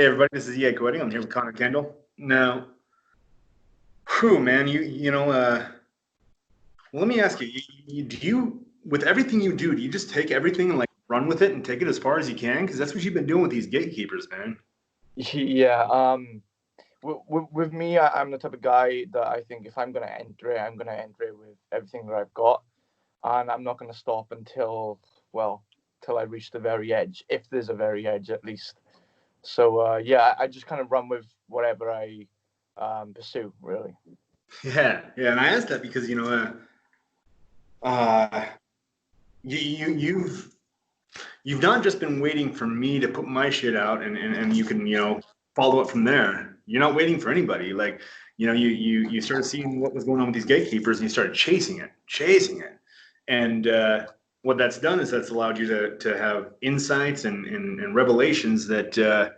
Hey everybody, this is Koetting. I'm here with Koetting C.Kendall. Now, whew, man, well, let me ask you, do you, with everything you do you just take everything and like run with it and take it as far as you can? Because that's what you've been doing with these gatekeepers, man. Yeah. With me, I'm the type of guy that I think if I'm gonna enter it, I'm gonna enter it with everything that I've got, and I'm not gonna stop till I reach the very edge, if there's a very edge at least. So yeah, I just kind of run with whatever I pursue, really. Yeah, and I asked that because uh, you've not just been waiting for me to put my shit out and you can follow up from there. You're not waiting for anybody. Like you started seeing what was going on with these gatekeepers and you started chasing it, and what that's done is that's allowed you to have insights and revelations that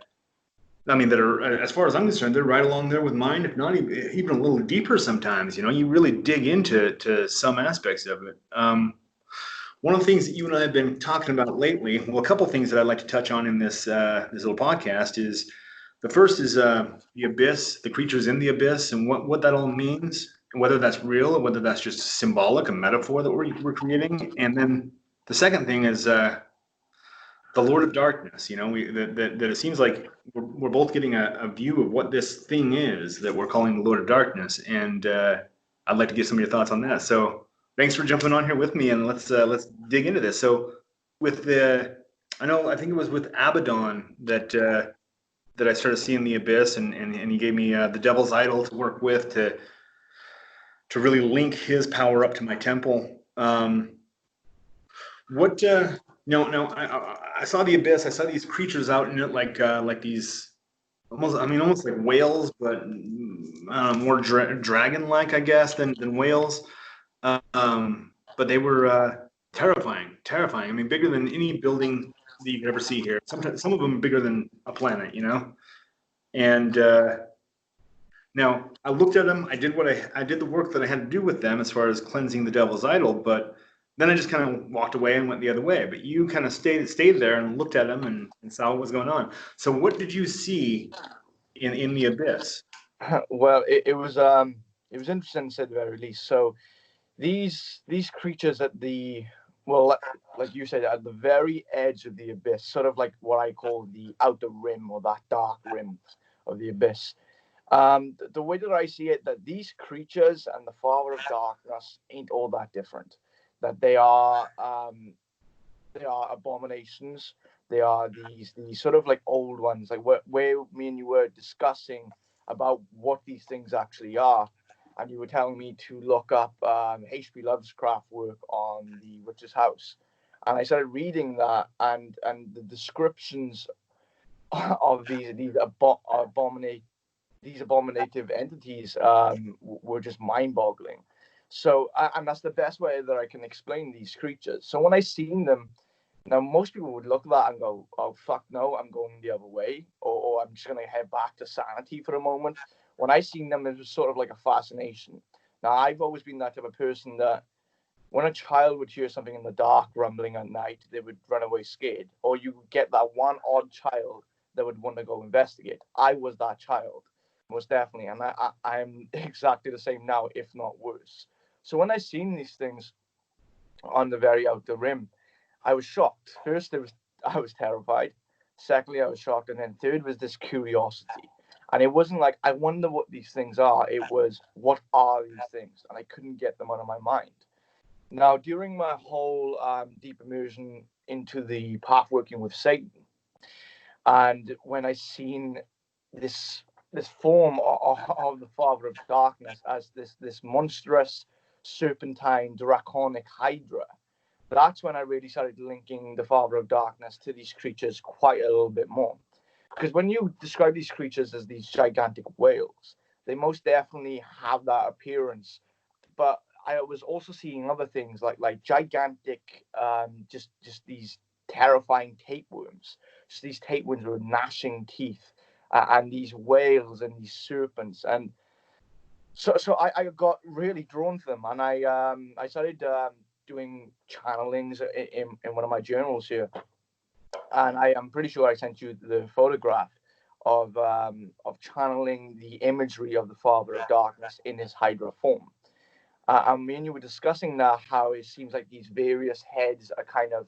I mean that are, as far as I'm concerned, they're right along there with mine, if not even a little deeper sometimes. You really dig into some aspects of it. One of the things that you and I have been talking about lately, well, a couple of things that I'd like to touch on in this little podcast is the first is the abyss, the creatures in the abyss, and what that all means, and whether that's real or whether that's just symbolic, a metaphor that we're creating. And then the second thing is the Lord of Darkness. That it seems like we're both getting a view of what this thing is that we're calling the Lord of Darkness, and I'd like to get some of your thoughts on that. So thanks for jumping on here with me, and let's dig into this. So with I think it was with Abaddon that I started seeing the abyss, and he gave me the Devil's Idol to work with to really link his power up to my temple. What no, I saw the abyss. I saw these creatures out in it like these almost like whales, but more dragon-like, I guess, than whales. But they were terrifying. I mean, bigger than any building that you could ever see here. Sometimes some of them are bigger than a planet. And now I looked at them. I did the work that I had to do with them as far as cleansing the devil's idol, but then I just kind of walked away and went the other way. But you kind of stayed there and looked at them and saw what was going on. So what did you see in the abyss? Well, it was interesting to say the very least. So these creatures at the well, like you said, at the very edge of the abyss, sort of like what I call the outer rim or that dark rim of the abyss. The way that I see it, that these creatures and the Father of Darkness ain't all that different. That they are abominations. They are these sort of like old ones, like where me and you were discussing about what these things actually are, and you were telling me to look up H.P. Lovecraft work on the witch's house, and I started reading that, and the descriptions of these abominative entities were just mind-boggling. So, and that's the best way that I can explain these creatures. So when I seen them, now most people would look at that and go, "Oh fuck no, I'm going the other way," or "I'm just gonna head back to sanity for a moment." When I seen them, it was sort of like a fascination. Now I've always been that type of person that when a child would hear something in the dark rumbling at night, they would run away scared, or you would get that one odd child that would want to go investigate. I was that child, most definitely, and I'm exactly the same now, if not worse. So when I seen these things on the very outer rim, I was shocked. First, I was terrified. Secondly, I was shocked, and then third was this curiosity. And it wasn't like I wonder what these things are. It was what are these things, and I couldn't get them out of my mind. Now, during my whole deep immersion into the path working with Satan, and when I seen this form of the Father of Darkness as this monstrous serpentine draconic hydra, that's when I really started linking the Father of Darkness to these creatures quite a little bit more. Because when you describe these creatures as these gigantic whales, they most definitely have that appearance. But I was also seeing other things like gigantic, just these terrifying tapeworms. Just these tapeworms with gnashing teeth, and these whales and these serpents, and so I got really drawn to them, and I started doing channelings in one of my journals here, and I am pretty sure I sent you the photograph of channeling the imagery of the Father of Darkness in his hydra form. And me and you were discussing that, how it seems like these various heads are kind of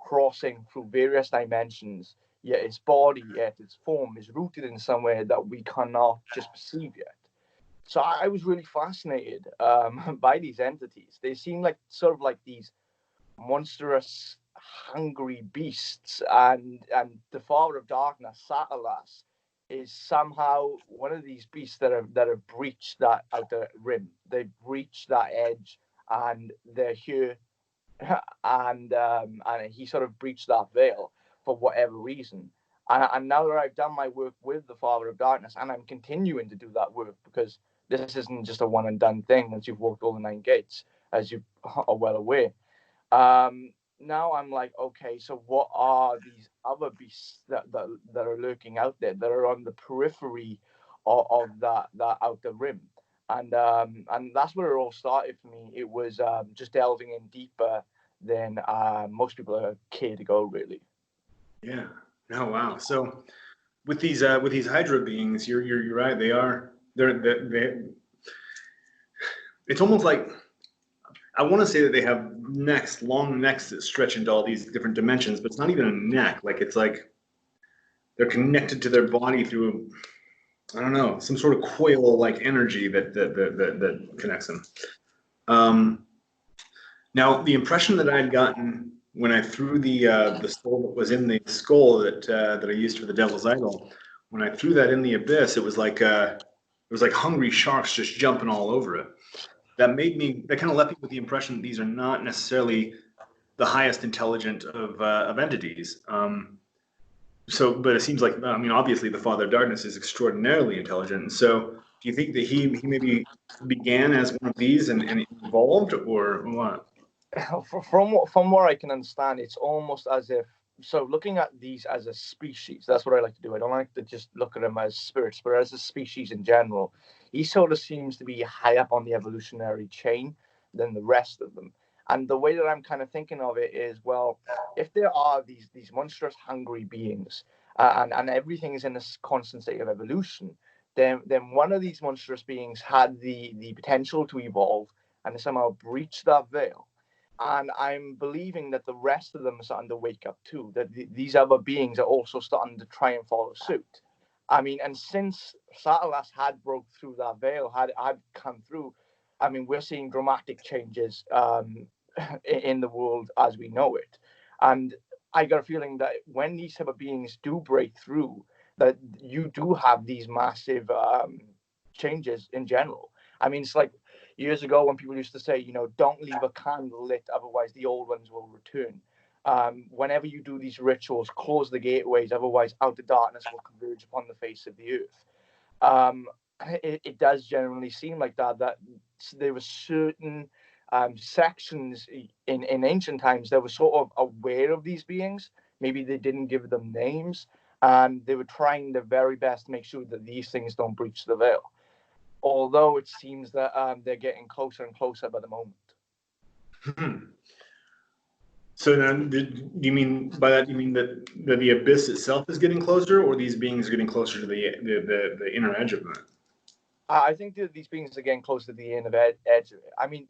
crossing through various dimensions, yet its body, yet its form is rooted in somewhere that we cannot just perceive yet. So I was really fascinated by these entities. They seem like sort of like these monstrous, hungry beasts, and the Father of Darkness, Satalas, is somehow one of these beasts that have breached that outer rim. They've breached that edge, and they're here, and he sort of breached that veil for whatever reason. And now that I've done my work with the Father of Darkness, and I'm continuing to do that work, because this isn't just a one and done thing once you've walked all the 9 gates, as you are well aware. Now I'm like, okay, so what are these other beasts that are lurking out there, that are on the periphery of that outer rim? And that's where it all started for me. It was just delving in deeper than most people are care to go, really. Yeah. Oh wow. So with these hydra beings, you're right. They're it's almost like, I want to say that they have necks, long necks that stretch into all these different dimensions, but it's not even a neck. Like, it's like they're connected to their body through, I don't know, some sort of coil-like energy that connects them. Now, the impression that I had gotten when I threw the soul that was in the skull that I used for the Devil's Idol, when I threw that in the abyss, it was like hungry sharks just jumping all over it. That kind of left me with the impression that these are not necessarily the highest intelligent of entities. But it seems like, I mean, obviously the Father of Darkness is extraordinarily intelligent. So do you think that he maybe began as one of these and evolved, or what? From what I can understand, it's almost as if, so looking at these as a species, that's what I like to do. I don't like to just look at them as spirits, but as a species in general. He sort of seems to be high up on the evolutionary chain than the rest of them. And the way that I'm kind of thinking of it is, well, if there are these monstrous, hungry beings, and everything is in this constant state of evolution, then one of these monstrous beings had the potential to evolve and somehow breach that veil. And I'm believing that the rest of them are starting to wake up too, that these other beings are also starting to try and follow suit. I mean, and since Satalas had broke through that veil, had come through, I mean, we're seeing dramatic changes in the world as we know it. And I got a feeling that when these type of beings do break through, that you do have these massive changes in general. I mean, it's like years ago when people used to say, don't leave a candle lit, otherwise the old ones will return. Whenever you do these rituals, close the gateways, otherwise outer darkness will converge upon the face of the earth. It does generally seem like that there were certain sections in ancient times that were sort of aware of these beings. Maybe they didn't give them names, and they were trying their very best to make sure that these things don't breach the veil. Although it seems that they're getting closer and closer by the moment. So then, do you mean by that? You mean that the abyss itself is getting closer, or these beings are getting closer to the inner edge of it? I think that these beings are getting closer to the inner edge of it. I mean,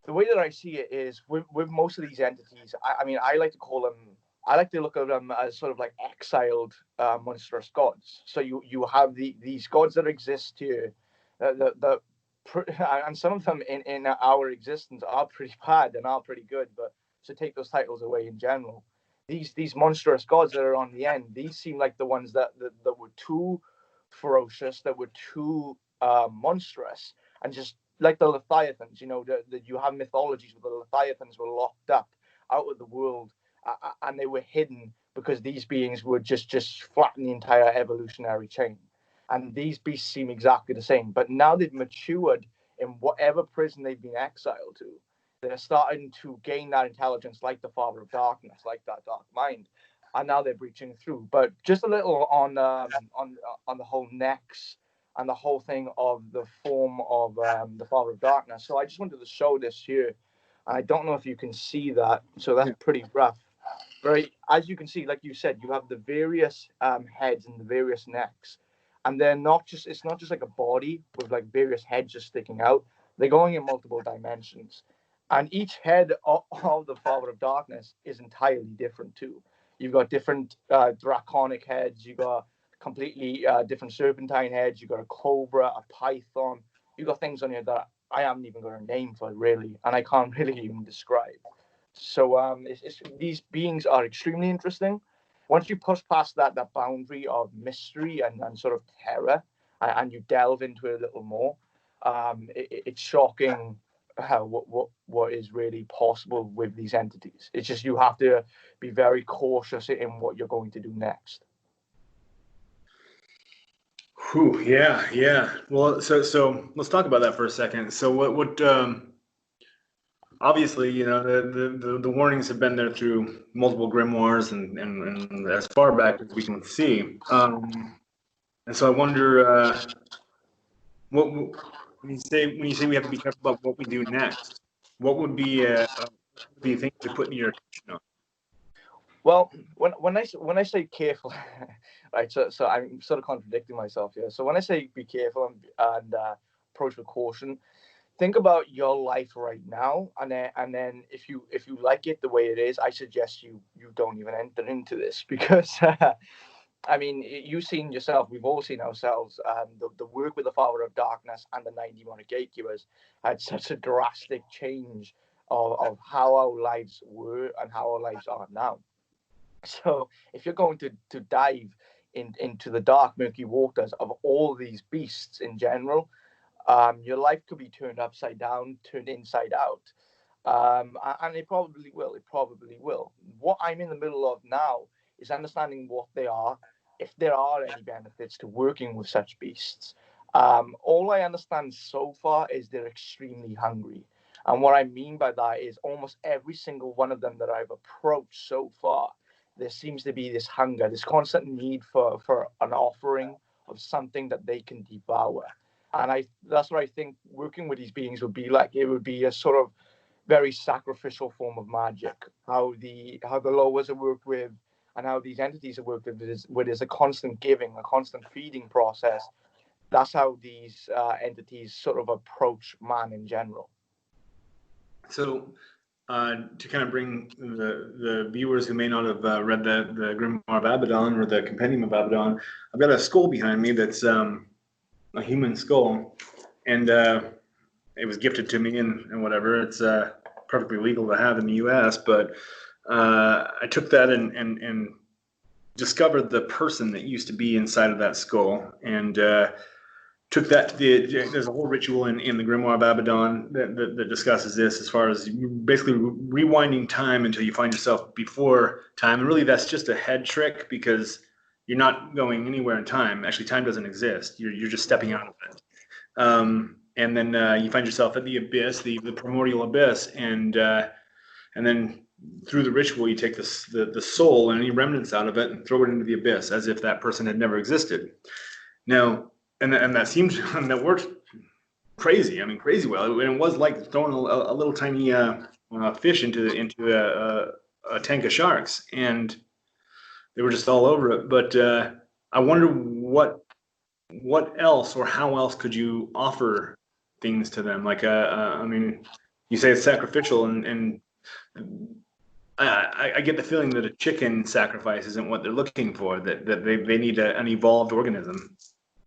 the way that I see it is with most of these entities. I mean, I like to call them. I like to look at them as sort of like exiled monstrous gods. So you have these gods that exist here, and some of them in our existence are pretty bad and are pretty good, but to take those titles away in general. These monstrous gods that are on the end, these seem like the ones that were too ferocious, that were too monstrous, and just like the Leviathans, that you have mythologies where the Leviathans were locked up out of the world, and they were hidden because these beings would just flatten the entire evolutionary chain. And these beasts seem exactly the same, but now they've matured in whatever prison they've been exiled to. They're starting to gain that intelligence, like the Father of Darkness, like that dark mind, and now they're breaching through. But just a little on the whole necks and the whole thing of the form of the Father of Darkness. So I just wanted to show this here. I don't know if you can see that. So that's pretty rough. Right, as you can see, like you said, you have the various heads and the various necks, and they're not just it's not just like a body with like various heads just sticking out. They're going in multiple dimensions, and each head of the Father of Darkness is entirely different too. You've got different draconic heads. You got completely different serpentine heads. You got a cobra, a python. You got things on here that I haven't even got a name for really, and I can't really even describe. So these beings are extremely interesting. Once you push past that boundary of mystery and sort of terror, and you delve into it a little more, it's shocking how what is really possible with these entities. It's just you have to be very cautious in what you're going to do next. Whew, yeah, yeah. Well, so let's talk about that for a second. So what obviously, you know, the warnings have been there through multiple grimoires and as far back as we can see. And so I wonder, what when you say we have to be careful about what we do next, what would be be things to put in your attention on? Well, when I say careful, right? So I'm sort of contradicting myself here. So when I say be careful and approach with caution, think about your life right now, and then if you like it the way it is, I suggest you don't even enter into this because I mean, you've seen yourself, we've all seen ourselves, the work with the Father of Darkness and the 9 demonic gatekeepers had such a drastic change of how our lives were and how our lives are now. So if you're going to dive into the dark, murky waters of all these beasts in general, your life could be turned upside down, turned inside out. And it probably will. It probably will. What I'm in the middle of now is understanding what they are, if there are any benefits to working with such beasts. All I understand so far is they're extremely hungry. And what I mean by that is almost every single one of them that I've approached so far, there seems to be this hunger, this constant need for an offering of something that they can devour. And that's what I think working with these beings would be like. It would be a sort of very sacrificial form of magic. How the lowers are worked with and how these entities are worked with is a constant giving, a constant feeding process. That's how these entities sort of approach man in general. So, to kind of bring the viewers who may not have read the Grimoire of Abaddon or the Compendium of Abaddon, I've got a skull behind me that's a human skull, and it was gifted to me and whatever. It's perfectly legal to have in the U.S., but I took that and discovered the person that used to be inside of that skull, and took that to there's a whole ritual in the Grimoire of Abaddon that discusses this as far as basically rewinding time until you find yourself before time. And really that's just a head trick because you're not going anywhere in time. Actually, time doesn't exist. You're just stepping out of it. And then you find yourself at the abyss, the primordial abyss, and then through the ritual you take the soul and any remnants out of it and throw it into the abyss as if that person had never existed. Now, and that seemed and that worked crazy. I mean, crazy well. And it was like throwing a little tiny fish into a tank of sharks, and they were just all over it. But I wonder what else or how else could you offer things to them? Like, I mean, you say it's sacrificial, and I get the feeling that a chicken sacrifice isn't what they're looking for. That they need an evolved organism.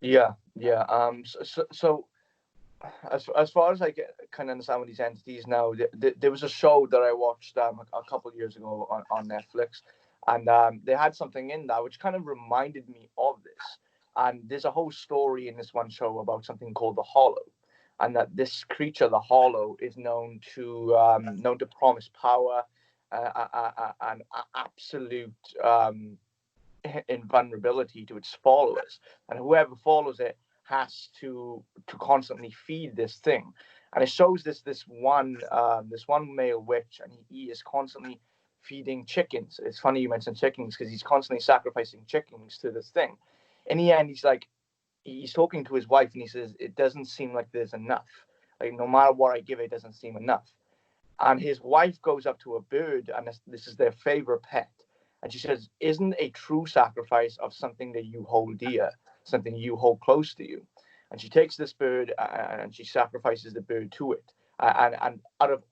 Yeah, yeah. So as far as I can understand with these entities now, there was a show that I watched a couple of years ago on Netflix, and they had something in that which kind of reminded me of this. And there's a whole story in this one show about something called the Hollow, and that this creature, the Hollow, is known to promise power and absolute invulnerability to its followers, and whoever follows it has to constantly feed this thing. And it shows this one male witch, and he is constantly feeding chickens. It's funny you mentioned chickens because he's constantly sacrificing chickens to this thing. In the end, he's talking to his wife, and he says it doesn't seem like there's enough. Like no matter what I give, it doesn't seem enough. And his wife goes up to a bird, and this is their favorite pet, And she says, isn't a true sacrifice of something that you hold dear, something you hold close to you? And she takes this bird and she sacrifices the bird to it. And out of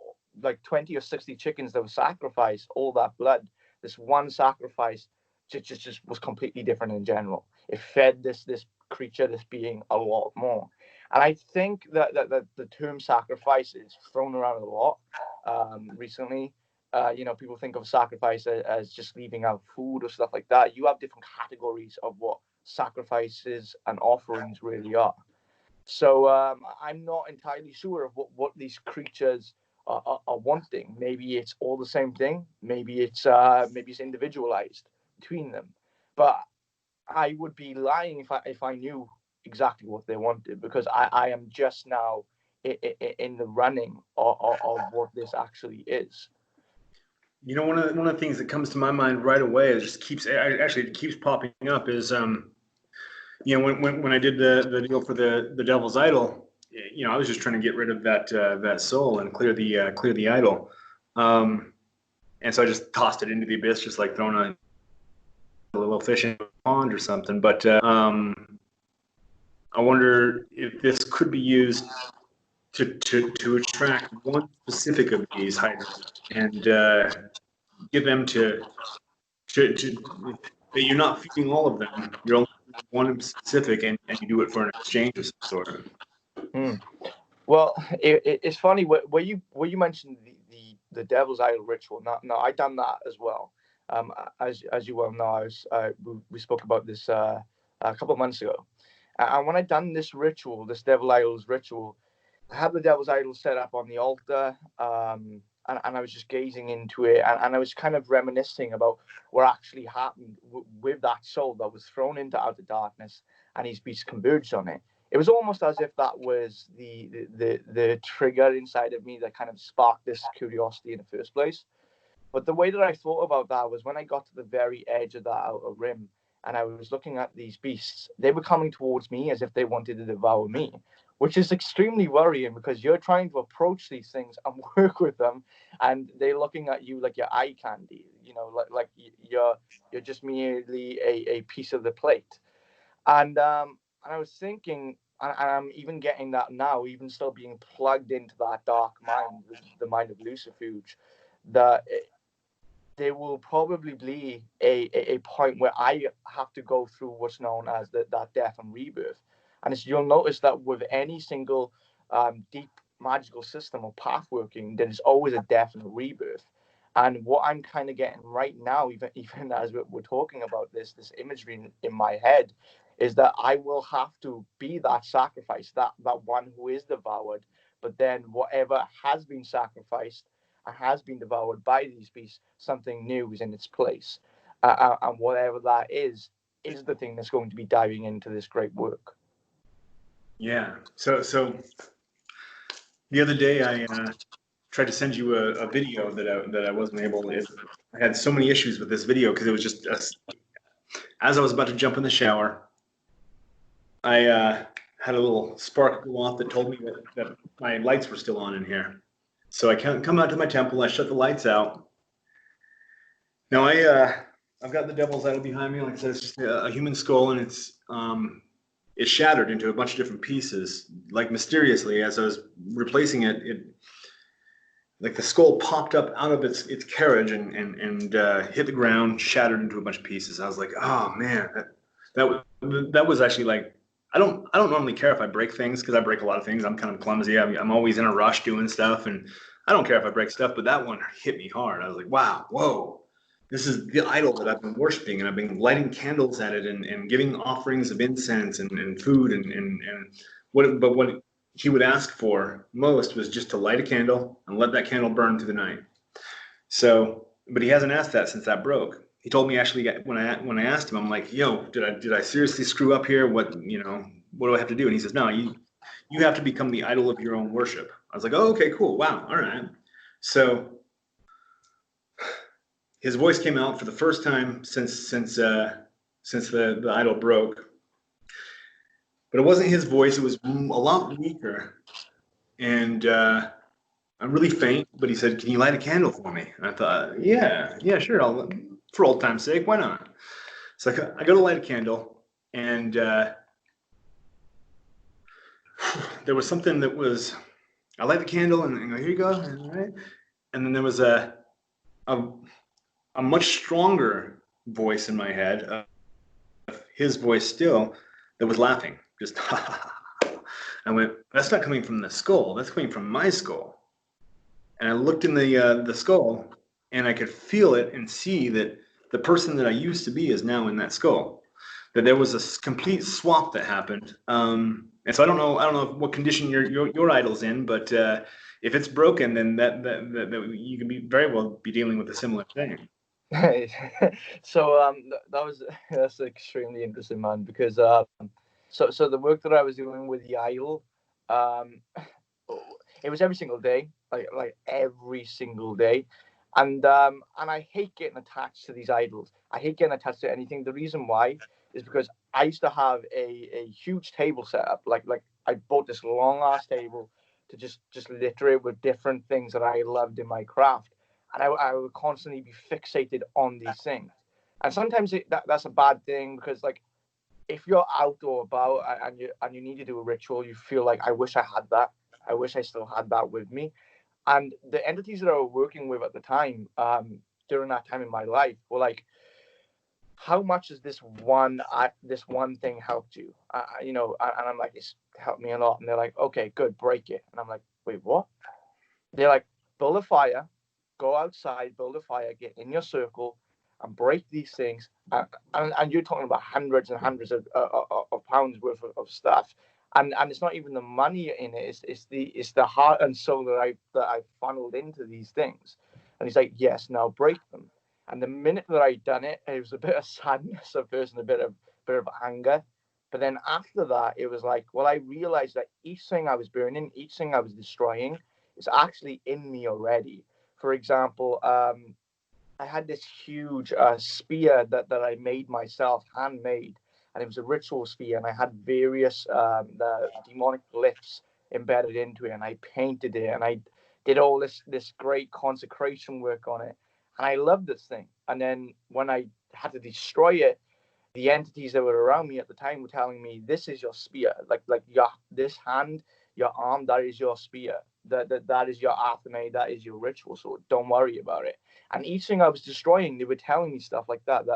like 20 or 60 chickens that were sacrificed, all that blood, this one sacrifice just was completely different in general. It fed this creature, this being, a lot more. And I think that the term sacrifice is thrown around a lot recently. People think of sacrifice as just leaving out food or stuff like that. You have different categories of what sacrifices and offerings really are. So I'm not entirely sure of what these creatures are wanting. Maybe it's all the same thing. Maybe it's individualized between them. But I would be lying if I knew exactly what they wanted, because I am just now in the running of what this actually is. You know, one of the things that comes to my mind right away, it keeps popping up, is when I did the deal for the Devil's Idol, I was just trying to get rid of that soul and clear the idol, and so I just tossed it into the abyss, just like throwing a little fish in a pond or something. But I wonder if this could be used to attract one specific of these hydras and get them to that you're not feeding all of them. You're only feeding one specific, and you do it for an exchange of some sort. Hmm. Well, it's funny where you mentioned the Devil's Idol ritual. Now I done that as well. As you well know, we spoke about this a couple of months ago. And when I done this ritual, this Devil Idols ritual, I had the Devil's Idol set up on the altar, and I was just gazing into it, and I was kind of reminiscing about what actually happened with that soul that was thrown into outer darkness, and his beast converged on it. It was almost as if that was the trigger inside of me that kind of sparked this curiosity in the first place. But the way that I thought about that was when I got to the very edge of that outer rim and I was looking at these beasts, they were coming towards me as if they wanted to devour me, which is extremely worrying because you're trying to approach these things and work with them, and they're looking at you like you're eye candy, like you're just merely a piece of the plate. And I was thinking, and I'm even getting that now, even still being plugged into that dark mind, the mind of Lucifuge, that there will probably be a point where I have to go through what's known as that death and rebirth. And as you'll notice that with any single deep magical system or path working, there is always a death and a rebirth. And what I'm kind of getting right now, even as we're talking about this imagery in my head, is that I will have to be that sacrifice, that one who is devoured, but then whatever has been sacrificed and has been devoured by these beasts, something new is in its place. And whatever that is the thing that's going to be diving into this great work. Yeah. So the other day I tried to send you a video that I wasn't able to. I had so many issues with this video because it was just as I was about to jump in the shower, I had a little spark go off that told me that my lights were still on in here. So I come out to my temple. I shut the lights out. Now I've got the Devil's Idol behind me. Like I said, it's just a human skull, and it's shattered into a bunch of different pieces. Like mysteriously, as I was replacing it like the skull popped up out of its carriage and hit the ground, shattered into a bunch of pieces. I was like, oh man, that was actually like, I don't normally care if I break things because I break a lot of things. I'm kind of clumsy. I'm always in a rush doing stuff, and I don't care if I break stuff. But that one hit me hard. I was like, wow, whoa. This is the idol that I've been worshiping, and I've been lighting candles at it and giving offerings of incense and food and what he would ask for most was just to light a candle and let that candle burn through the night. So, but he hasn't asked that since that broke. He told me actually when I asked him, I'm like, yo, did I seriously screw up here? What do I have to do? And he says, no, you have to become the idol of your own worship. I was like, oh, okay, cool, wow, all right. So his voice came out for the first time since the idol broke. But it wasn't his voice. It was a lot weaker and I'm really faint. But he said, "Can you light a candle for me?" And I thought, "Yeah, sure. for old time's sake, why not? So I go to light a candle, and there was something that was, I light the candle and go, here you go, all right. And then there was a much stronger voice in my head, his voice still, that was laughing. Just, I went, that's not coming from the skull, that's coming from my skull. And I looked in the skull, and I could feel it and see that the person that I used to be is now in that skull. That there was a complete swap that happened. And so I don't know what condition your idol's in, but if it's broken, then that you can be very well be dealing with a similar thing. So that's extremely interesting, man, because so the work that I was doing with the idol, um, it was every single day, like every single day, and I hate getting attached to these idols. I hate getting attached to anything. The reason why is because I used to have a huge table set up. Like I bought this long ass table to just litter it with different things that I loved in my craft, and I would constantly be fixated on these things. And sometimes that's a bad thing, because like if you're out or about and you need to do a ritual, you feel like, I wish I had that. I wish I still had that with me. And the entities that I was working with at the time, during that time in my life, were like, how much has this one thing helped you? And I'm like, it's helped me a lot. And they're like, okay, good, break it. And I'm like, wait, what? They're like, build a fire, go outside, build a fire, get in your circle, and break these things. And you're talking about hundreds and hundreds of pounds worth of stuff. And it's not even the money in it. It's the heart and soul that I funneled into these things. And he's like, yes, now break them. And the minute that I'd done it, it was a bit of sadness at first and a bit of anger. But then after that, it was like, well, I realized that each thing I was burning, each thing I was destroying, is actually in me already. For example, I had this huge spear that I made myself, handmade, and it was a ritual spear, and I had various the demonic glyphs embedded into it, and I painted it, and I did all this great consecration work on it, and I loved this thing. And then when I had to destroy it, the entities that were around me at the time were telling me, this is your spear, like your this hand, your arm, that is your spear, that is your athame, that is your ritual sword, don't worry about it. And each thing I was destroying, they were telling me stuff like that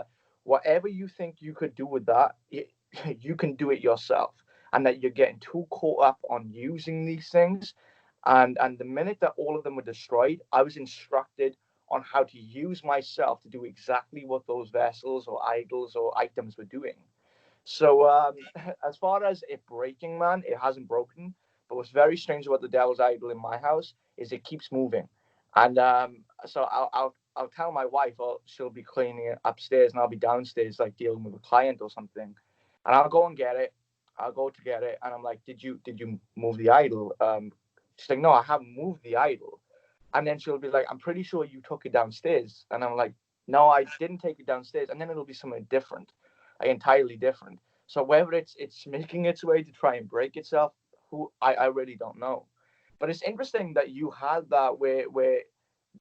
whatever you think you could do with that, you can do it yourself, and that you're getting too caught up on using these things. And the minute that all of them were destroyed, I was instructed on how to use myself to do exactly what those vessels or idols or items were doing. So as far as it breaking, man, it hasn't broken. But what's very strange about the devil's idol in my house is it keeps moving. And so I'll tell my wife, oh, she'll be cleaning it upstairs, and I'll be downstairs, like dealing with a client or something. And I'll go and get it. I'll go to get it, and I'm like, did you move the idol? She's like, no, I haven't moved the idol. And then she'll be like, I'm pretty sure you took it downstairs. And I'm like, no, I didn't take it downstairs. And then it'll be something different, like entirely different. So whether it's making its way to try and break itself, I really don't know. But it's interesting that you had that where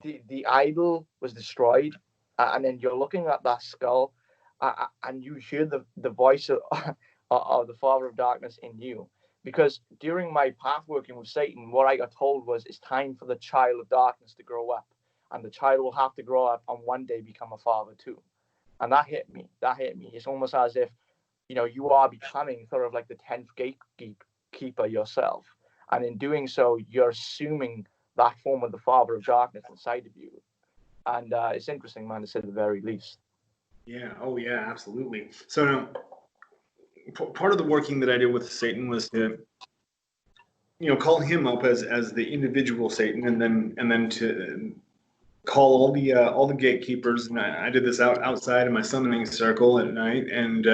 the idol was destroyed, and then you're looking at that skull, and you hear the voice of the Father of Darkness in you. Because during my path working with Satan, what I got told was, it's time for the child of darkness to grow up, and the child will have to grow up and one day become a father too. And that hit me. That hit me. It's almost as if, you are becoming sort of like the 10th gatekeeper yourself. And in doing so, you're assuming that form of the Father of Darkness inside of you. And it's interesting, man, to say the very least. Yeah. Oh, yeah. Absolutely. So now, part of the working that I did with Satan was to, call him up as the individual Satan, and then to call all the gatekeepers. And I did this outside of my summoning circle at night, and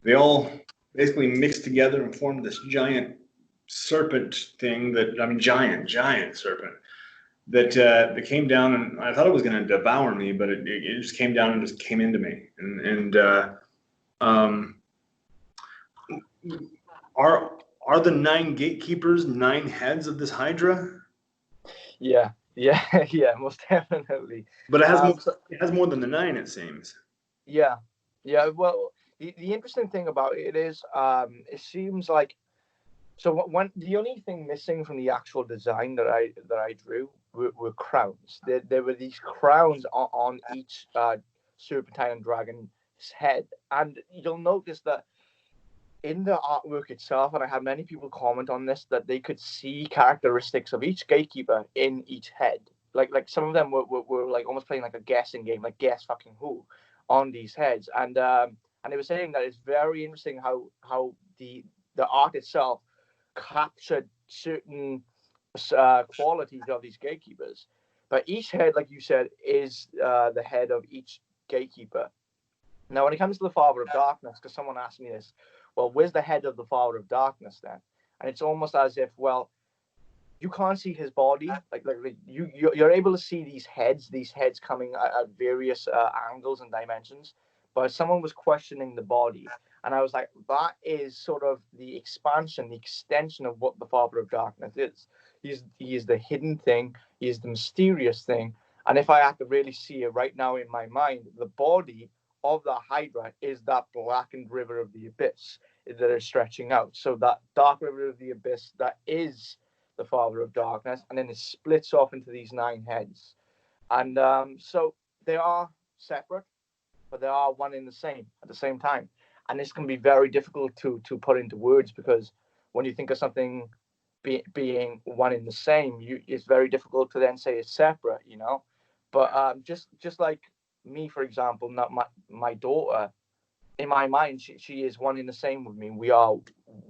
they all basically mixed together and formed this giant serpent thing giant serpent that came down, and I thought it was going to devour me, but it just came down and just came into me. And um, are the 9 gatekeepers 9 heads of this hydra? Yeah, Yeah, yeah, most definitely. But So, it has more than the 9, it seems. yeah, yeah. Well, the interesting thing about it is, it seems like so. One the only thing missing from the actual design that I drew were crowns. There were these crowns on each serpentine and dragon's head, and you'll notice that in the artwork itself, and I had many people comment on this, that they could see characteristics of each gatekeeper in each head. Like some of them were like almost playing like a guessing game, like guess fucking who, on these heads. And they were saying that it's very interesting how the art itself captured certain qualities of these gatekeepers. But each head, like you said, is the head of each gatekeeper. Now, when it comes to the Father of Darkness, because someone asked me this, well, where's the head of the Father of Darkness then? And it's almost as if, well, you can't see his body. Like you're able to see these heads coming at various angles and dimensions. But someone was questioning the body, and I was like, that is sort of the expansion, the extension of what the Father of Darkness is. He is the hidden thing. He is the mysterious thing. And if I had to really see it right now in my mind, the body of the Hydra is that blackened river of the abyss that is stretching out. So that dark river of the abyss that is the Father of Darkness, and then it splits off into these 9 heads. And so they are separate, but they are one in the same at the same time. And this can be very difficult to put into words, because when you think of something being one in the same, it's very difficult to then say it's separate, you know. But just like me, for example, not my daughter, in my mind, she is one in the same with me. We are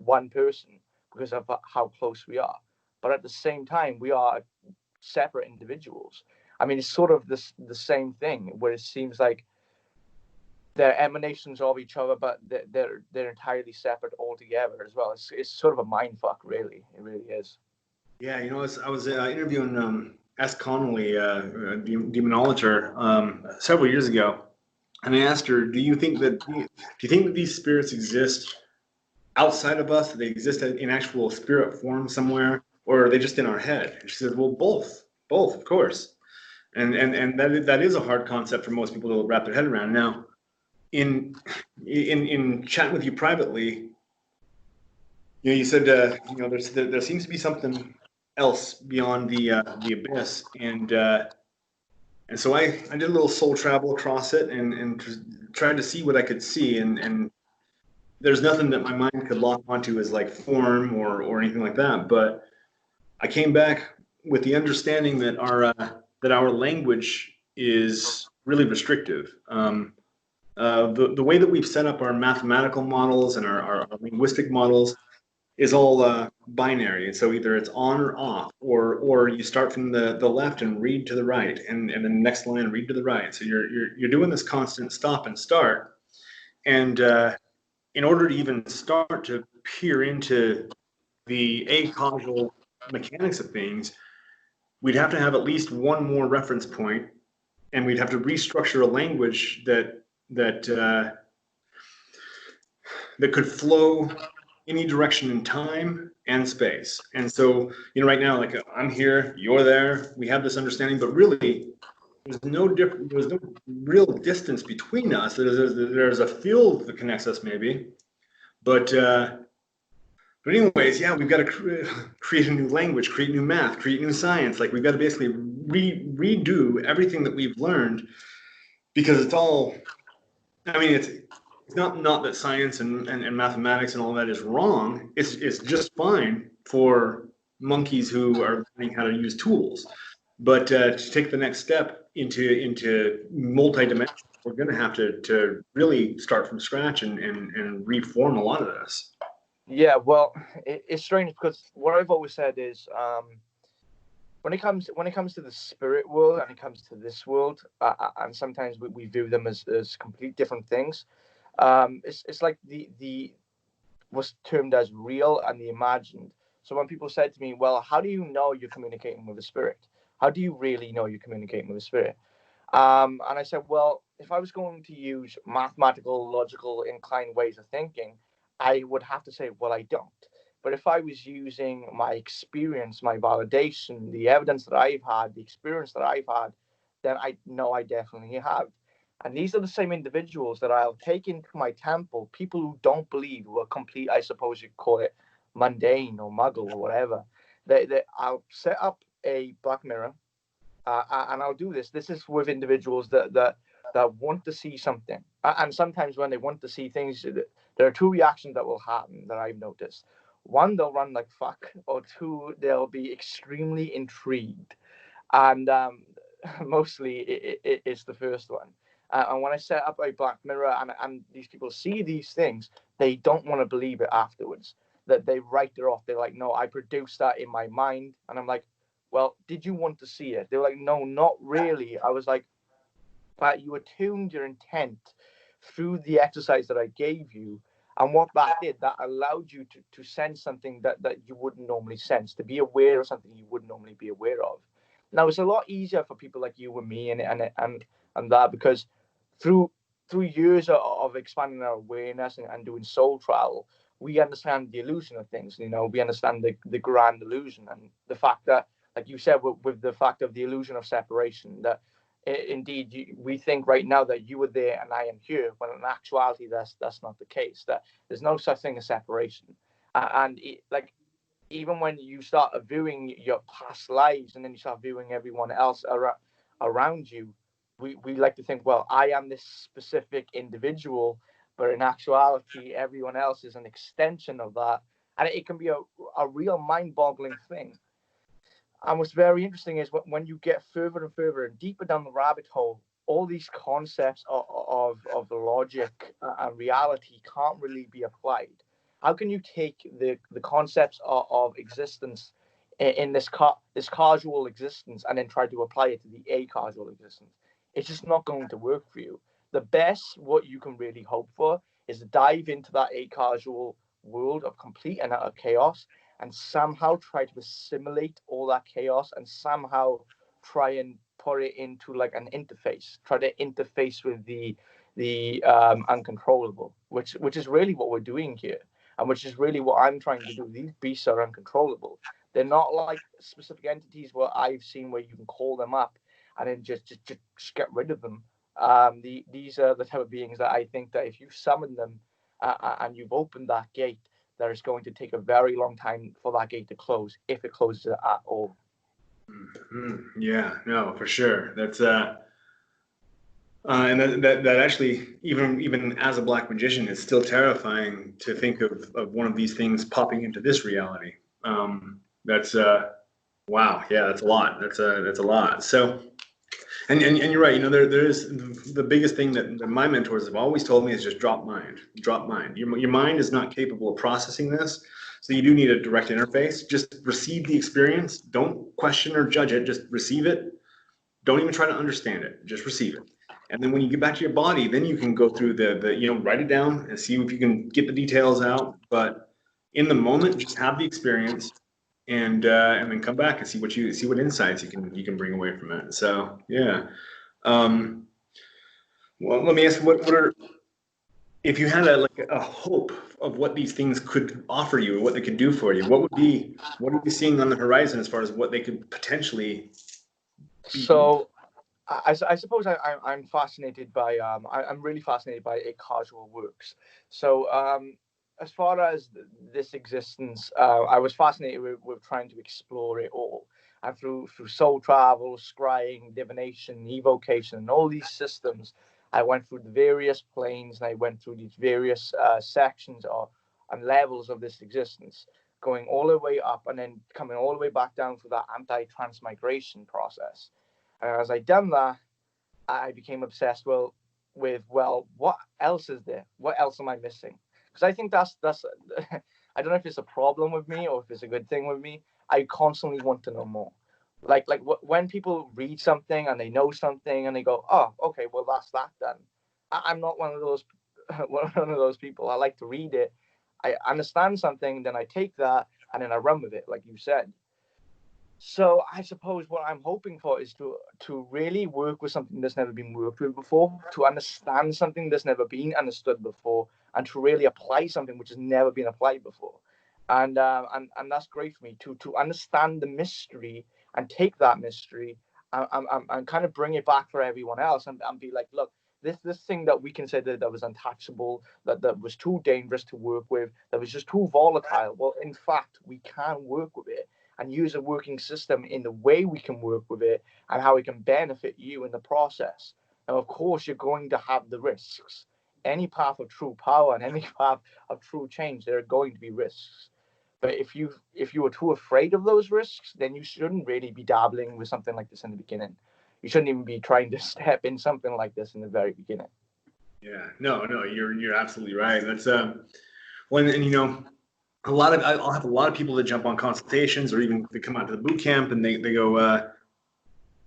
one person because of how close we are. But at the same time, we are separate individuals. I mean, it's sort of the same thing, where it seems like they're emanations of each other, but they're entirely separate altogether as well. It's sort of a mind fuck, really. It really is. Yeah, I was interviewing S. Connolly, a demonologer, several years ago, and I asked her, do you think that these spirits exist outside of us? That they exist in actual spirit form somewhere, or are they just in our head? And she said, well, both, of course. And that is a hard concept for most people to wrap their head around. Now, in in chatting with you privately, you said there seems to be something else beyond the abyss, and so I did a little soul travel across it and tried to see what I could see, and there's nothing that my mind could lock onto as like form or anything like that. But I came back with the understanding that our language is really restrictive. The way that we've set up our mathematical models and our linguistic models is all binary. So either it's on or off, or you start from the left and read to the right, and then the next line read to the right. So you're doing this constant stop and start, and in order to even start to peer into the acausal mechanics of things, we'd have to have at least one more reference point, and we'd have to restructure a language that could flow any direction in time and space. And so, right now, like I'm here, you're there, we have this understanding, but really, there's no real distance between us. There's a field that connects us, maybe, but anyways, yeah, we've got to create a new language, create new math, create new science. Like we've got to basically redo everything that we've learned, because it's all. I mean, it's not that science and mathematics and all that is wrong. It's just fine for monkeys who are learning how to use tools. But to take the next step into multi-dimensional, we're going to have to really start from scratch and reform a lot of this. Yeah, well, it's strange because what I've always said is, when it comes to the spirit world and it comes to this world, and sometimes we view them as complete different things. It's like the was termed as real and the imagined. So when people said to me, "Well, how do you know you're communicating with a spirit? How do you really know you're communicating with a spirit?" And I said, "Well, if I was going to use mathematical, logical, inclined ways of thinking, I would have to say, well, I don't. But if I was using my experience, my validation, the evidence that I've had, the experience that I've had, then I know I definitely have. And these are the same individuals that I'll take into my temple, people who don't believe, who are complete, I suppose you'd call it mundane or muggle or whatever. I'll set up a black mirror, and I'll do this. This is with individuals that want to see something. And sometimes when they want to see things, there are two reactions that will happen that I've noticed. One, they'll run like fuck, or two, they'll be extremely intrigued. And mostly it's the first one. And when I set up a black mirror and these people see these things, they don't want to believe it afterwards. That they write it off. They're like, no, I produced that in my mind. And I'm like, well, did you want to see it? They were like, no, not really. I was like, but you attuned your intent through the exercise that I gave you. And what that did, that allowed you to sense something that you wouldn't normally sense, to be aware of something you wouldn't normally be aware of. Now, it's a lot easier for people like you and me and that, because through years of expanding our awareness and doing soul travel, we understand the illusion of things. We understand the grand illusion, and the fact that, like you said, with the fact of the illusion of separation, that indeed we think right now that you were there and I am here, when in actuality that's not the case. That there's no such thing as separation, and like, even when you start viewing your past lives and then you start viewing everyone else around you, we like to think, well, I am this specific individual, but in actuality, everyone else is an extension of that. And it can be a real mind-boggling thing. And what's very interesting is when you get further and further and deeper down the rabbit hole, all these concepts of logic and reality can't really be applied. How can you take the concepts of existence in this causal existence and then try to apply it to the acausal existence? It's just not going to work for you. The best what you can really hope for is to dive into that acausal world of complete and utter chaos, and somehow try to assimilate all that chaos and somehow try and put it into like an interface, try to interface with the uncontrollable, which is really what we're doing here, and which is really what I'm trying to do. These beasts are uncontrollable. They're not like specific entities where I've seen where you can call them up and then just get rid of them. These are the type of beings that I think that if you summon them and you've opened that gate, that it's going to take a very long time for that gate to close, if it closes at all. Mm-hmm. Yeah, no, for sure. That's and that actually, even as a black magician, is still terrifying to think of one of these things popping into this reality. That's wow, yeah, that's a lot. That's a lot. So, and you're right. There is the biggest thing that my mentors have always told me is just drop mind. Drop mind. Your mind is not capable of processing this, so you do need a direct interface. Just receive the experience. Don't question or judge it. Just receive it. Don't even try to understand it. Just receive it. And then when you get back to your body, then you can go through the write it down and see if you can get the details out. But in the moment, just have the experience, and then come back and see what insights you can bring away from it. So yeah. Well, let me ask, what are, if you had a hope of what these things could offer you or what they could do for you, what are you seeing on the horizon as far as what they could potentially be? So I suppose I'm fascinated by I'm really fascinated by a causal works. So as far as this existence, I was fascinated with trying to explore it all, and through soul travel, scrying, divination, evocation, and all these systems, I went through the various planes, and I went through these various sections and levels of this existence, going all the way up and then coming all the way back down through that anti-transmigration process. As I done that, I became obsessed with what else is there? What else am I missing? Because I think that's I don't know if it's a problem with me or if it's a good thing with me. I constantly want to know more. Like when people read something and they know something and they go, oh, okay, well that's that then. I'm not one of those one of those people. I like to read it. I understand something, then I take that and then I run with it, like you said. So I suppose what I'm hoping for is to really work with something that's never been worked with before, to understand something that's never been understood before, and to really apply something which has never been applied before. And that's great for me to understand the mystery and take that mystery and kind of bring it back for everyone else, and be like, look, this thing that we considered that was untouchable, that was too dangerous to work with, that was just too volatile. Well, in fact, we can work with it and use a working system in the way we can work with it and how it can benefit you in the process. Now, of course, you're going to have the risks. Any path of true power and any path of true change, there are going to be risks. But if you were too afraid of those risks, then you shouldn't really be dabbling with something like this in the beginning. You shouldn't even be trying to step in something like this in the very beginning. Yeah, no, you're absolutely right. That's when, and you know, I'll have a lot of people that jump on consultations, or even they come out to the boot camp, and they go,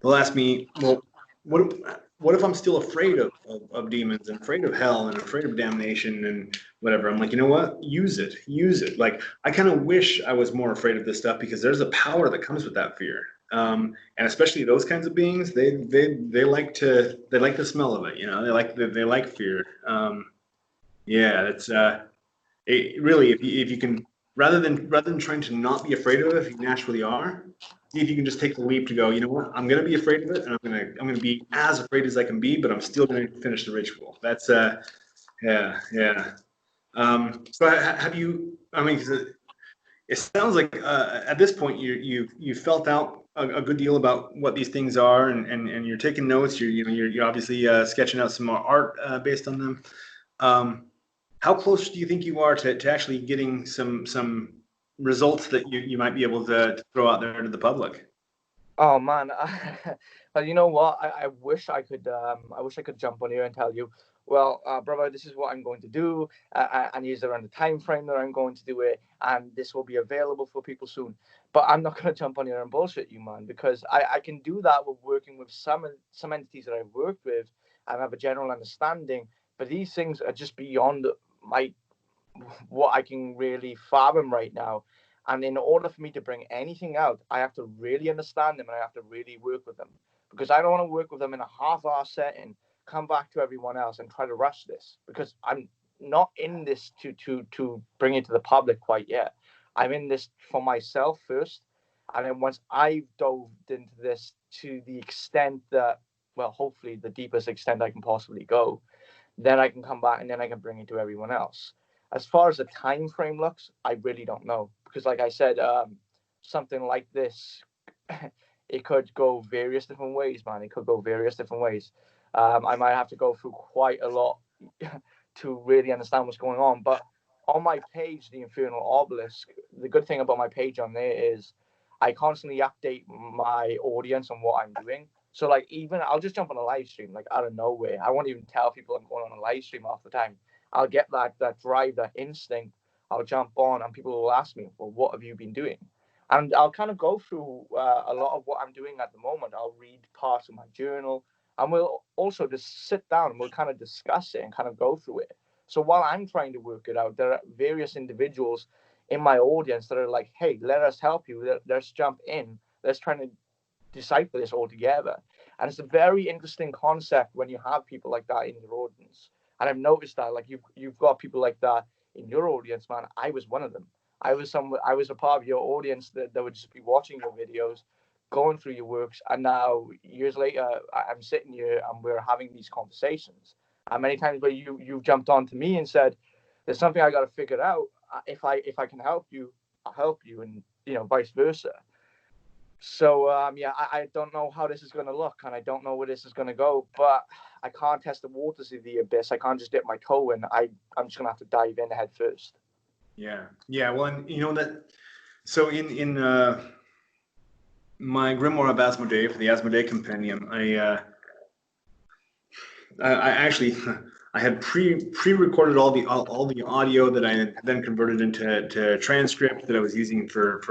they'll ask me, well, what what if I'm still afraid of demons and afraid of hell and afraid of damnation and whatever? I'm like, you know what? Use it. Like, I kind of wish I was more afraid of this stuff, because there's a power that comes with that fear. And especially those kinds of beings, they like the smell of it. You know, they like fear. Yeah, that's it, really, if you can, rather than trying to not be afraid of it, if you naturally are, see if you can just take the leap to go, you know what, I'm gonna be afraid of it, and I'm gonna be as afraid as I can be, but I'm still gonna finish the ritual. That's yeah, yeah. So have you? I mean, 'cause it sounds like at this point you felt out a good deal about what these things are, and you're taking notes. You're obviously sketching out some more art based on them. Um, how close do you think you are to actually getting some results that you might be able to throw out there to the public? Oh man, but you know what? I wish I could. I wish I could jump on here and tell you, well, brother, this is what I'm going to do, and here's around the time frame that I'm going to do it, and this will be available for people soon. But I'm not going to jump on here and bullshit you, man, because I can do that with working with some entities that I've worked with and have a general understanding. But these things are just beyond my what I can really fathom right now. And in order for me to bring anything out, I have to really understand them and I have to really work with them, because I don't want to work with them in a half-hour setting, come back to everyone else and try to rush this, because I'm not in this to bring it to the public quite yet. I'm in this for myself first, and then once I've dove into this to the extent that, well, hopefully the deepest extent I can possibly go, then I can come back and then I can bring it to everyone else. As far as the time frame looks, I really don't know, because, like I said, something like this, it could go various different ways, man. It could go various different ways. I might have to go through quite a lot to really understand what's going on. But on my page, the Infernal Obelisk, the good thing about my page on there is I constantly update my audience on what I'm doing. So like, even I'll just jump on a live stream like out of nowhere. I won't even tell people I'm going on a live stream half the time. I'll get that drive, that instinct. I'll jump on and people will ask me, well, what have you been doing? And I'll kind of go through a lot of what I'm doing at the moment. I'll read parts of my journal, and we'll also just sit down and we'll kind of discuss it and kind of go through it. So while I'm trying to work it out, there are various individuals in my audience that are like, hey, let us help you. Let's jump in. Let's try to decipher this all together. And it's a very interesting concept when you have people like that in your audience. And I've noticed that, like, you've got people like that in your audience, man. I was one of them. I was a part of your audience that would just be watching your videos, going through your works, and now years later, I'm sitting here and we're having these conversations. And many times where you've jumped on to me and said, "There's something I got to figure out. If I can help you, I'll help you," and vice versa. So yeah, I don't know how this is going to look, and I don't know where this is going to go. But I can't test the waters of the abyss. I can't just dip my toe in. I'm just going to have to dive in head first. Yeah, yeah. Well, and you know that. So in my Grimoire of Asmodee for the Asmodee Compendium, I actually I had pre-recorded all the audio that I had then converted into transcript that I was using for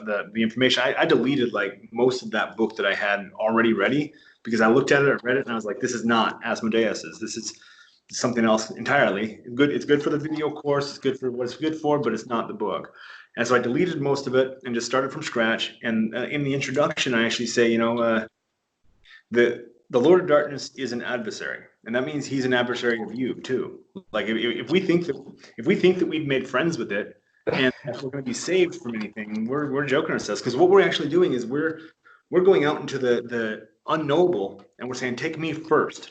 the information. I deleted like most of that book that I had already ready, because I looked at it, I read it, and I was like, this is not Asmodeus's. This is something else entirely. Good. It's good for the video course. It's good for what it's good for, but it's not the book. And so I deleted most of it and just started from scratch. And in the introduction, I actually say, the Lord of Darkness is an adversary, and that means he's an adversary of you too. Like if we think that we've made friends with it, and if we're going to be saved from anything, we're joking ourselves, because what we're actually doing is we're going out into the unknowable, and we're saying, take me first.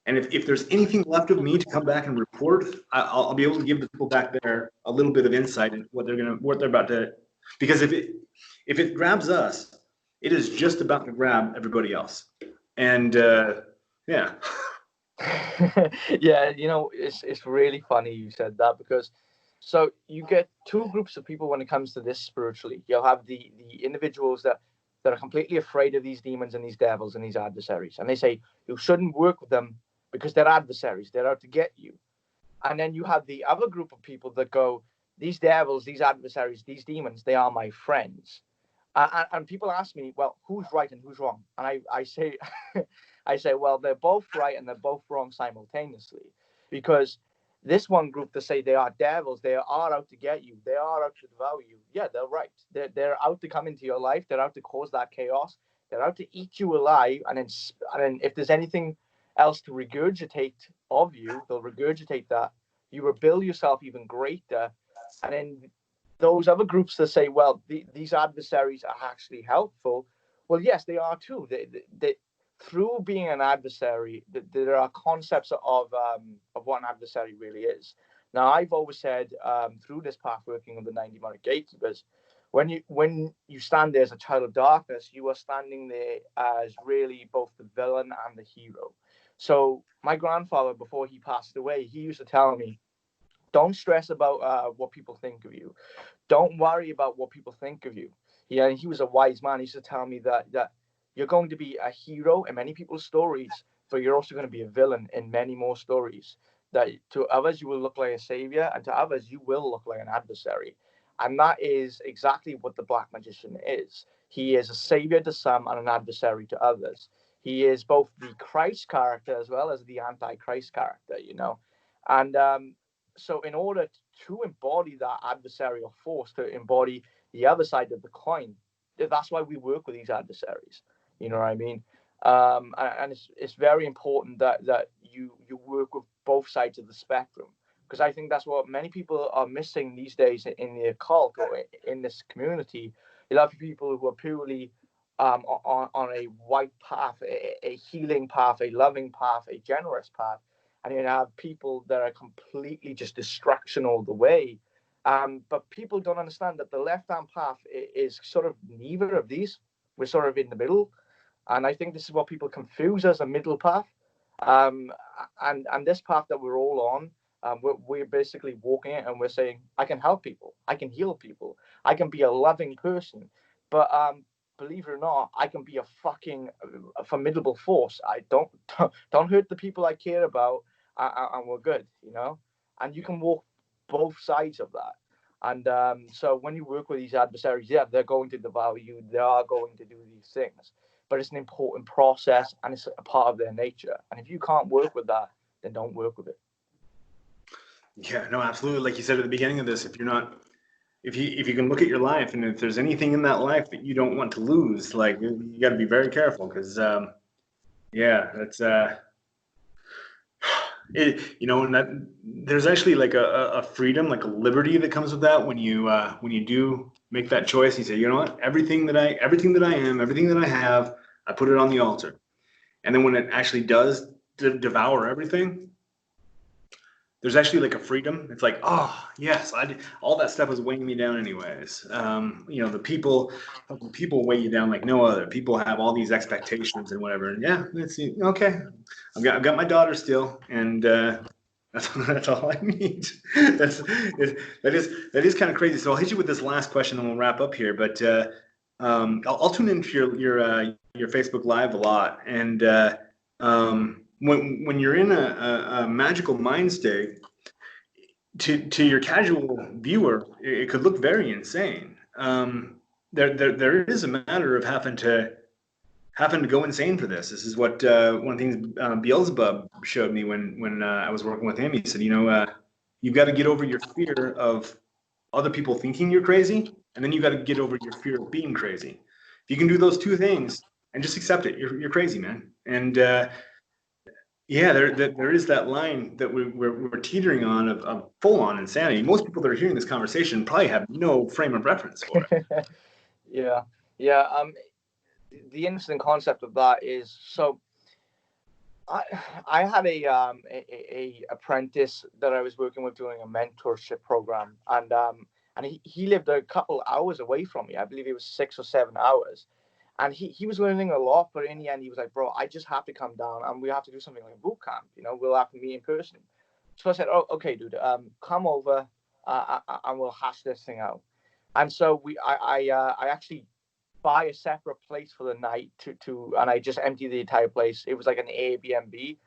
And if there's anything left of me to come back and report, I'll be able to give the people back there a little bit of insight into what they're about to. Because if it grabs us, it is just about to grab everybody else. And yeah. Yeah, it's really funny you said that, because so you get two groups of people when it comes to this spiritually. You'll have the individuals that are completely afraid of these demons and these devils and these adversaries, and they say you shouldn't work with them because they're adversaries, they're out to get you. And then you have the other group of people that go, these devils, these adversaries, these demons, they are my friends. And people ask me, well, who's right and who's wrong? And I say, I say, well, they're both right and they're both wrong simultaneously, because this one group that say they are devils, they are out to get you, they are out to devour you. Yeah, they're right. They're out to come into your life. They're out to cause that chaos. They're out to eat you alive. And then if there's anything else to regurgitate of you, they'll regurgitate that. You rebuild yourself even greater. And then those other groups that say, well, these adversaries are actually helpful. Well, yes, they are too. They through being an adversary, there are concepts of what an adversary really is. Now, I've always said through this path working of the 90 demonic gatekeepers, when you stand there as a child of darkness, you are standing there as really both the villain and the hero. So my grandfather, before he passed away, he used to tell me, don't stress about what people think of you. Don't worry about what people think of you. Yeah, he was a wise man. He used to tell me that you're going to be a hero in many people's stories, but you're also going to be a villain in many more stories. That to others you will look like a savior, and to others you will look like an adversary. And that is exactly what the black magician is. He is a savior to some and an adversary to others. He is both the Christ character as well as the anti-Christ character. And so in order to embody that adversarial force, to embody the other side of the coin, that's why we work with these adversaries. You know what I mean? And it's very important that you work with both sides of the spectrum, because I think that's what many people are missing these days in the occult or in this community. A lot of people who are purely on a white path, a healing path, a loving path, a generous path, and you have people that are completely just destruction all the way. But people don't understand that the left-hand path is sort of neither of these. We're sort of in the middle, and I think this is what people confuse as a middle path. And this path that we're all on, we're basically walking it, and we're saying, I can help people, I can heal people, I can be a loving person, but believe it or not, I can be a formidable force. I don't hurt the people I care about, and we're good. And you can walk both sides of that. And so when you work with these adversaries, yeah, they're going to devour you, they are going to do these things, but it's an important process and it's a part of their nature. And if you can't work with that, then don't work with it. Yeah, no, absolutely. Like you said at the beginning of this, if you can look at your life, and if there's anything in that life that you don't want to lose, like you got to be very careful, because yeah, that's and that there's actually like a freedom, like a liberty that comes with that when you do make that choice. You say, you know what, everything that I am, everything that I have, I put it on the altar. And then when it actually does devour everything, there's actually like a freedom. It's like, oh yes, all that stuff was weighing me down anyways. The people weigh you down like no other. People have all these expectations and whatever. And yeah, let's see. Okay, I've got my daughter still, and that's all I need. That is kind of crazy. So I'll hit you with this last question, and we'll wrap up here. But I'll tune into your Facebook Live a lot, and when you're in a magical mind state, to your casual viewer, it could look very insane. There is a matter of having to go insane for this. This is what one of the things Beelzebub showed me when I was working with him. He said, you've got to get over your fear of other people thinking you're crazy, and then you got to get over your fear of being crazy. If you can do those two things and just accept it, you're crazy, man. And Yeah, there is that line that we're teetering on of full on insanity. Most people that are hearing this conversation probably have no frame of reference for it. Yeah, yeah. The interesting concept of that is so. I I had a apprentice that I was working with doing a mentorship program, and he lived a couple hours away from me. I believe it was 6 or 7 hours, and he was learning a lot. But in the end, he was like, "Bro, I just have to come down, and we have to do something like a boot camp. You know, we'll have to meet in person." So I said, "Oh, okay, dude. Come over, and we'll hash this thing out." And so I actually buy a separate place for the night and I just empty the entire place. It was like an Airbnb,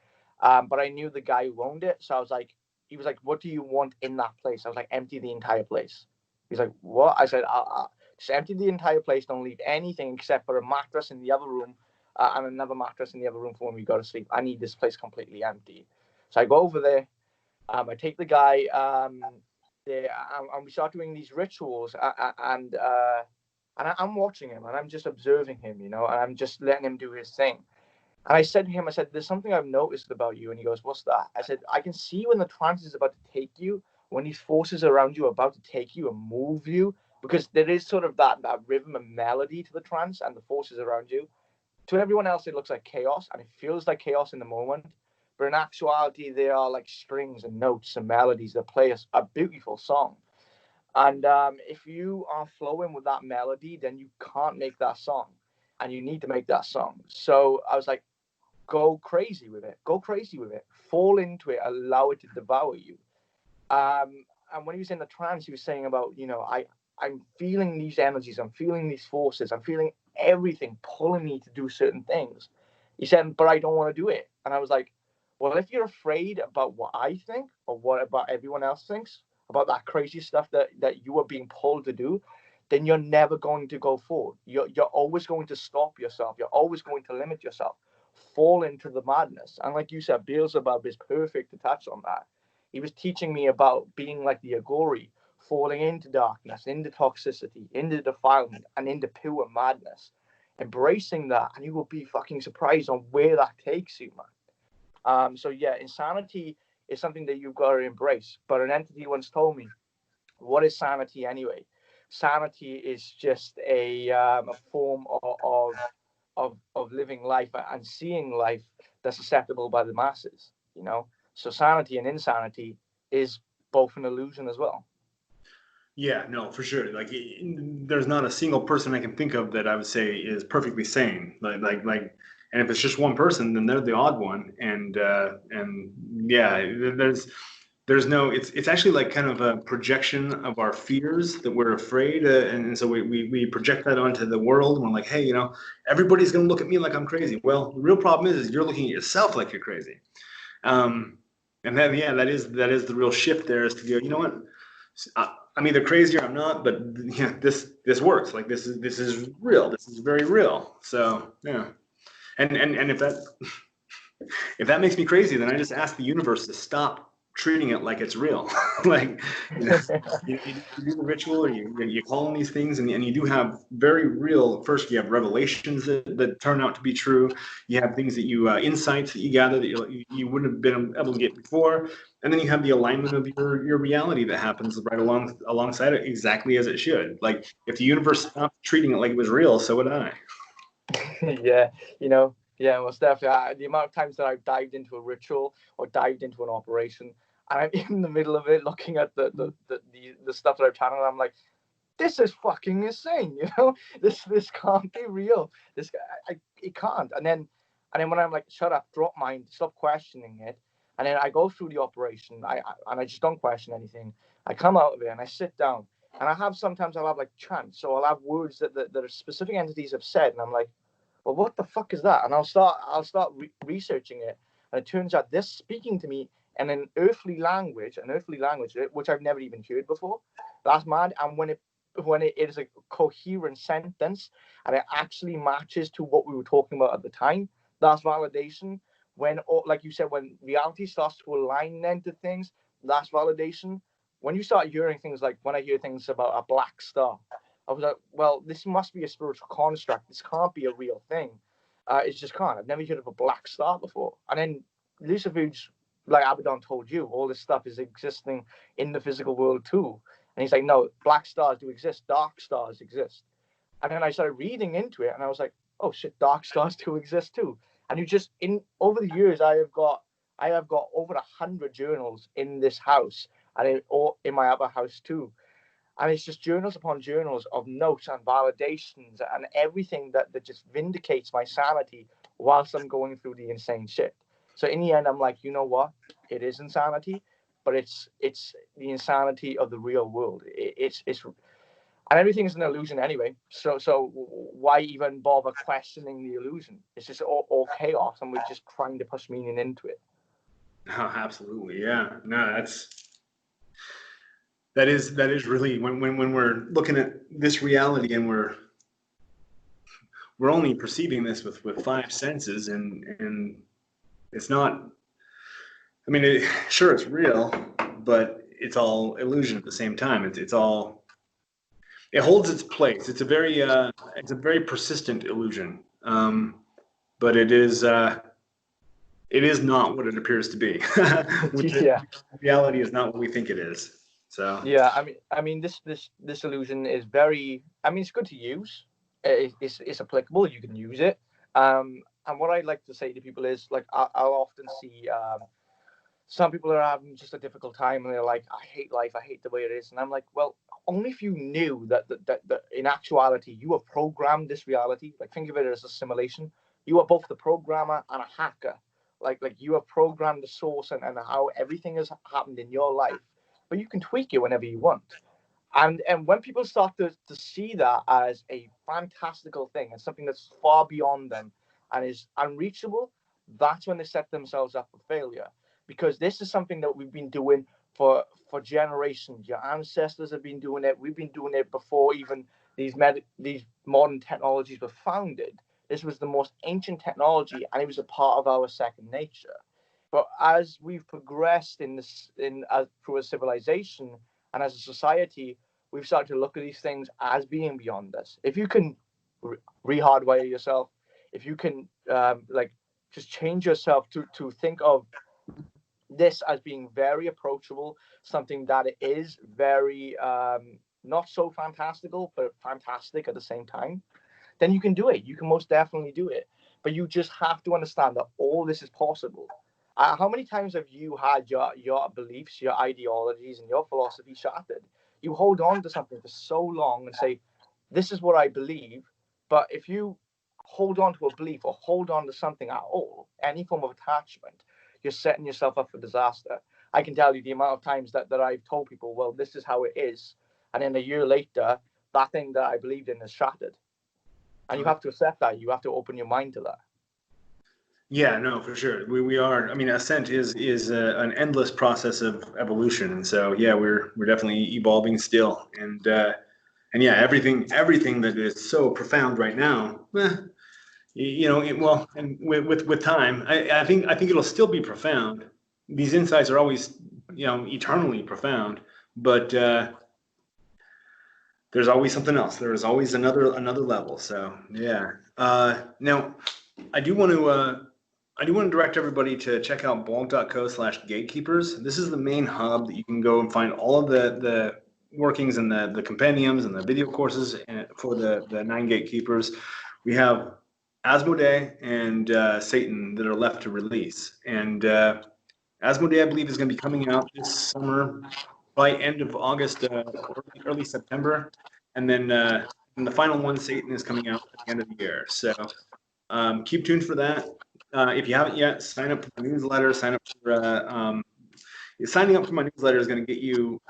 but I knew the guy who owned it, so I was like, he was like, "What do you want in that place?" I was like, "Empty the entire place." He's like, "What?" I said, I'll just empty the entire place. Don't leave anything except for a mattress in the other room and another mattress in the other room for when we go to sleep. I need this place completely empty." So I go over there. I take the guy there, and we start doing these rituals, and I'm watching him and I'm just observing him, and I'm just letting him do his thing. And I said to him, I said, "There's something I've noticed about you." And he goes, "What's that?" I said, "I can see when the trance is about to take you, when these forces around you are about to take you and move you, because there is sort of that rhythm and melody to the trance and the forces around you. To everyone else, it looks like chaos and it feels like chaos in the moment. But in actuality, they are like strings and notes and melodies that play a beautiful song. And if you are flowing with that melody, then you can't make that song, and you need to make that song." So I was like, "Go crazy with it. Go crazy with it. Fall into it. Allow it to devour you." And when he was in the trance, he was saying about, I'm feeling these energies, I'm feeling these forces, I'm feeling everything pulling me to do certain things. He said, "But I don't want to do it." And I was like, "Well, if you're afraid about what I think or what about everyone else thinks about that crazy stuff that you are being pulled to do, then you're never going to go forward. You're always going to stop yourself. You're always going to limit yourself. Fall into the madness." And like you said, Beelzebub is perfect to touch on that. He was teaching me about being like the Agori, falling into darkness, into toxicity, into defilement, and into pure madness. Embracing that, and you will be fucking surprised on where that takes you, man. So yeah, insanity is something that you've got to embrace. But an entity once told me, "What is sanity anyway? Sanity is just a form of living life and seeing life that's acceptable by the masses. So sanity and insanity is both an illusion as well." Yeah, no, for sure. Like, there's not a single person I can think of that I would say is perfectly sane. And if it's just one person, then they're the odd one. And yeah, there's no. It's actually like kind of a projection of our fears that we're afraid, and so we project that onto the world. And we're like, hey, everybody's gonna look at me like I'm crazy. Well, the real problem is you're looking at yourself like you're crazy. Um, and then yeah, that is the real shift there is to go. You know what? I'm either crazy or I'm not, but yeah, this works. Like this is real. This is very real. So yeah, and if that makes me crazy, then I just ask the universe to stop treating it like it's real. Like, you know, you do the ritual, or you call on these things, and you do have very real. First, you have revelations that turn out to be true. You have things that insights that you gather that you wouldn't have been able to get before, and then you have the alignment of your reality that happens right alongside it, exactly as it should. Like, if the universe stopped treating it like it was real, so would I. Yeah, yeah, well, definitely. The amount of times that I've dived into a ritual or dived into an operation, and I'm in the middle of it, looking at the stuff that I've channeled, I'm like, "This is fucking insane," This can't be real. It can't. And then when I'm like, "Shut up, drop mind, stop questioning it," and then I go through the operation, and I just don't question anything. I come out of it and I sit down, and sometimes I'll have like chants, so I'll have words that are specific entities have said, and I'm like, "Well, what the fuck is that?" And I'll start researching it, and it turns out they're speaking to me in an earthly language, which I've never even heard before. That's mad. And when it is a coherent sentence and it actually matches to what we were talking about at the time, that's validation. When, like you said, when reality starts to align then to things, that's validation. When you start hearing things like, when I hear things about a black star, I was like, "Well, this must be a spiritual construct. This can't be a real thing. It just can't. I've never heard of a black star before." And then Lucifuge, like Abaddon told you, all this stuff is existing in the physical world too. And he's like, no, black stars do exist, dark stars exist. And then I started reading into it, and I was like, oh shit, dark stars do exist too. And you just in over the years, I have got over 100 journals in this house, and in my other house too. And it's just journals upon journals of notes and validations and everything that just vindicates my sanity whilst I'm going through the insane shit. So in the end, I'm like, you know what? It is insanity, but it's the insanity of the real world. It's and everything is an illusion anyway. So why even bother questioning the illusion? It's just all chaos, and we're just trying to push meaning into it. Oh, absolutely, yeah. No, that is really when we're looking at this reality and we're only perceiving this with five senses, and it's not. I mean, sure, it's real, but it's all illusion at the same time. It's all. It holds its place. It's a very persistent illusion, but it is not what it appears to be. Yeah. Reality is not what we think it is. So Yeah, I mean, this illusion is very. I mean, it's good to use. It's applicable. You can use it. And what I like to say to people is, like, I'll often see some people are having just a difficult time, and they're like, I hate life. I hate the way it is. And I'm like, well, only if you knew that in actuality you have programmed this reality. Like, think of it as a simulation. You are both the programmer and a hacker. Like you have programmed the source and how everything has happened in your life, but you can tweak it whenever you want. And when people start to see that as a fantastical thing and something that's far beyond them and is unreachable, that's when they set themselves up for failure. Because this is something that we've been doing for generations. Your ancestors have been doing it. We've been doing it before even these modern technologies were founded. This was the most ancient technology, and it was a part of our second nature. But as we've progressed through a civilization and as a society, we've started to look at these things as being beyond us. If you can re-hardwire yourself, if you can like just change yourself to think of this as being very approachable, something that it is very not so fantastical, but fantastic at the same time, then you can do it. You can most definitely do it. But you just have to understand that all this is possible. How many times have you had your beliefs, your ideologies, and your philosophy shattered? You hold on to something for so long and say, this is what I believe. But if you hold on to a belief or hold on to something at all, any form of attachment, you're setting yourself up for disaster. I can tell you the amount of times that I've told people, well, this is how it is. And then a year later, that thing that I believed in is shattered. And you have to accept that. You have to open your mind to that. yeah, no, for sure. We are. I mean, ascent is an endless process of evolution, and so yeah, we're definitely evolving still, and yeah, everything that is so profound right now, you know, well, and with time, I think it'll still be profound. These insights are always, you know, eternally profound, but there's always something else. There is always another level. So yeah. Now, I do want to. I do want to direct everybody to check out blog.co/gatekeepers. This is the main hub that you can go and find all of the workings and the compendiums and the video courses for the nine gatekeepers. We have Asmodee and Satan that are left to release. And Asmodee, I believe, is going to be coming out this summer by end of August, early September. And the final one, Satan, is coming out at the end of the year. So keep tuned for that. If you haven't yet, sign up for my newsletter. Signing up for my newsletter is going to get you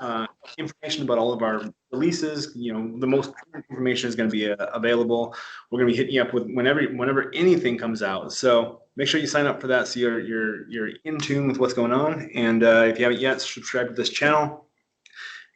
information about all of our releases. You know, the most current information is going to be available. We're going to be hitting you up with whenever anything comes out. So make sure you sign up for that so you're in tune with what's going on. And if you haven't yet, subscribe to this channel.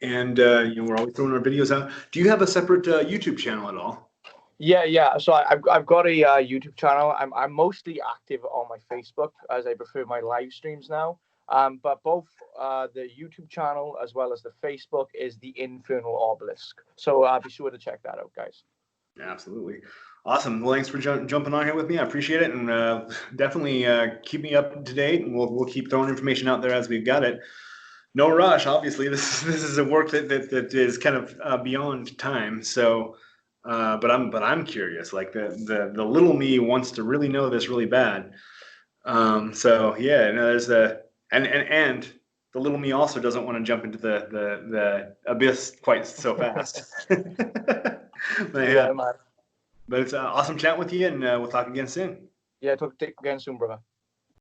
And you know, we're always throwing our videos out. Do you have a separate YouTube channel at all? Yeah. So I've got a YouTube channel. I'm mostly active on my Facebook, as I prefer my live streams now. But both the YouTube channel as well as the Facebook is the Infernal Obelisk. So be sure to check that out, guys. Absolutely. Awesome. Well, thanks for jumping on here with me. I appreciate it, and definitely keep me up to date, and we'll keep throwing information out there as we've got it. No rush, obviously. This is a work that is kind of beyond time. So, but I'm curious. Like the little me wants to really know this really bad. So yeah, no, there's and the little me also doesn't want to jump into the abyss quite so fast. But yeah, Yeah, man. but it's awesome chatting with you, and we'll talk again soon. Yeah, talk again soon, brother.